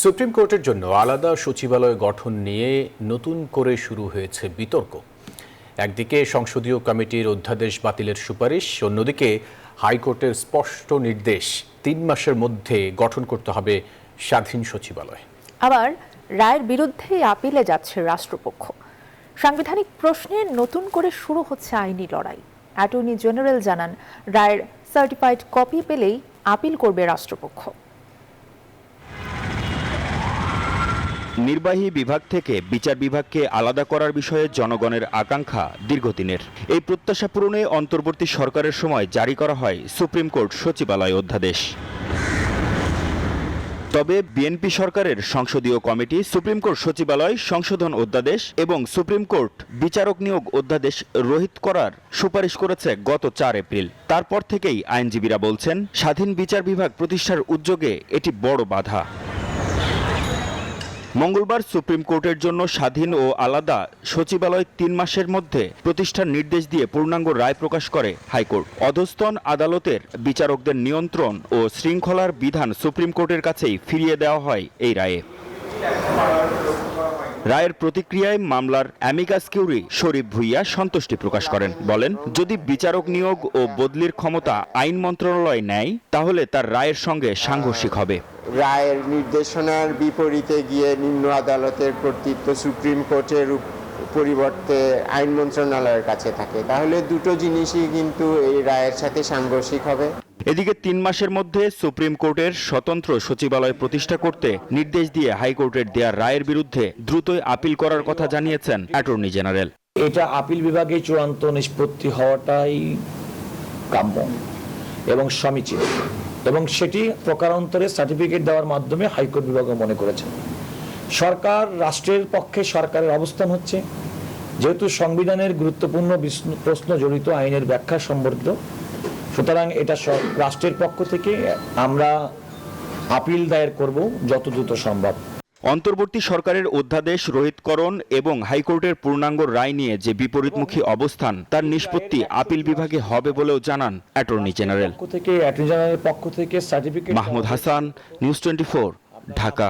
Supreme কোর্টের জন্য আলাদা সচিবালয় গঠন নিয়ে নতুন করে শুরু হয়েছে বিতর্ক। একদিকে সংসদীয় কমিটির অধ্যাদেশ বাতিলের সুপারিশ, অন্যদিকে হাইকোর্টের স্পষ্ট নির্দেশ ৩ মাসের মধ্যে গঠন করতে হবে স্বাধীন সচিবালয়। আবার রায়ের বিরুদ্ধে আপিলে যাচ্ছে রাষ্ট্রপক্ষ। সাংবিধানিক প্রশ্নে নতুন করে শুরু হচ্ছে আইনি লড়াই। অ্যাটর্নি জেনারেল জানান, রায়ের সার্টিফাইড কপি পেলেই আপিল করবে রাষ্ট্রপক্ষ। নির্বাহী বিভাগ থেকে বিচার বিভাগকে আলাদা করার বিষয়ে জনগণের আকাঙ্ক্ষা দীর্ঘদিনের। এই প্রত্যাশা পূরণে অন্তর্বর্তী সরকারের সময় জারি করা হয় সুপ্রিম কোর্ট সচিবালয় অধ্যাদেশ। তবে বিএনপি সরকারের সংসদীয় কমিটি সুপ্রিম কোর্ট সচিবালয় সংশোধন অধ্যাদেশ এবং সুপ্রিম কোর্ট বিচারক নিয়োগ অধ্যাদেশ রহিত করার সুপারিশ করেছে গত ৪ এপ্রিল। তারপর থেকেই আইনজীবীরা বলছেন, স্বাধীন বিচার বিভাগ প্রতিষ্ঠার উদ্যোগে এটি বড় বাধা। মঙ্গলবার সুপ্রিম কোর্টের জন্য স্বাধীন ও আলাদা সচিবালয় ৩ মাসের মধ্যে প্রতিষ্ঠার নির্দেশ দিয়ে পূর্ণাঙ্গ রায় প্রকাশ করে হাইকোর্ট। অধস্তন আদালতের বিচারকদের নিয়ন্ত্রণ ও শৃঙ্খলার বিধান সুপ্রিম কোর্টের কাছেই ফিরিয়ে দেওয়া হয় এই রায়ে। রায়ের প্রতিক্রিয়ায় মামলার অ্যামিকাস কিউরি শরীফ ভুইয়া সন্তুষ্টি প্রকাশ করেন। বলেন, যদি বিচারক নিয়োগ ও বদলির ক্ষমতা আইন মন্ত্রণালয় নেয় তাহলে তার রায়ের সঙ্গে সাংঘর্ষিক হবে। রায়ের নির্দেশনার বিপরীতে গিয়ে নিম্ন আদালতের কর্তৃত্ব সুপ্রিম কোর্টের পরিবর্তে আইন মন্ত্রণালয়ের কাছে থাকে, তাহলে দুটো জিনিসই কিন্তু এই রায়ের সাথে সাংঘর্ষিক হবে। এদিকে ৩ মাসের মধ্যে সুপ্রিম কোর্টের স্বতন্ত্র সচিবালয় প্রতিষ্ঠা করতে নির্দেশ দিয়ে হাইকোর্টের দেয়া রায়ের বিরুদ্ধে দ্রুতই আপিল করার কথা জানিয়েছেন অ্যাটর্নি জেনারেল। এটা আপিল বিভাগে চূড়ান্ত নিষ্পত্তি হওয়াটাই কাম্য এবং সমীচীন, এবং সেটি প্রকারান্তরে সার্টিফিকেট দেওয়ার মাধ্যমে হাইকোর্ট বিভাগও মনে করেছেন। সরকার, রাষ্ট্রের পক্ষে সরকারের অবস্থান হচ্ছে, যেহেতু সংবিধানের গুরুত্বপূর্ণ প্রশ্ন জড়িত আইনের ব্যাখ্যা সম্বলিত, সুতরাং এটা রাষ্ট্রের পক্ষ থেকে আমরা আপিল দায়ের করব যত দ্রুত সম্ভব। অন্তর্বর্তী সরকারের অধ্যাদেশ রহিতকরণ এবং হাইকোর্টের পূর্ণাঙ্গ রায় নিয়ে যে বিপরীতমুখী অবস্থান, তার নিষ্পত্তি আপিল বিভাগে হবে বলেও জানান অ্যাটর্নি জেনারেল। পক্ষ থেকে সার্টিফিকেট। মাহমুদ হাসান, নিউজ 24, ঢাকা।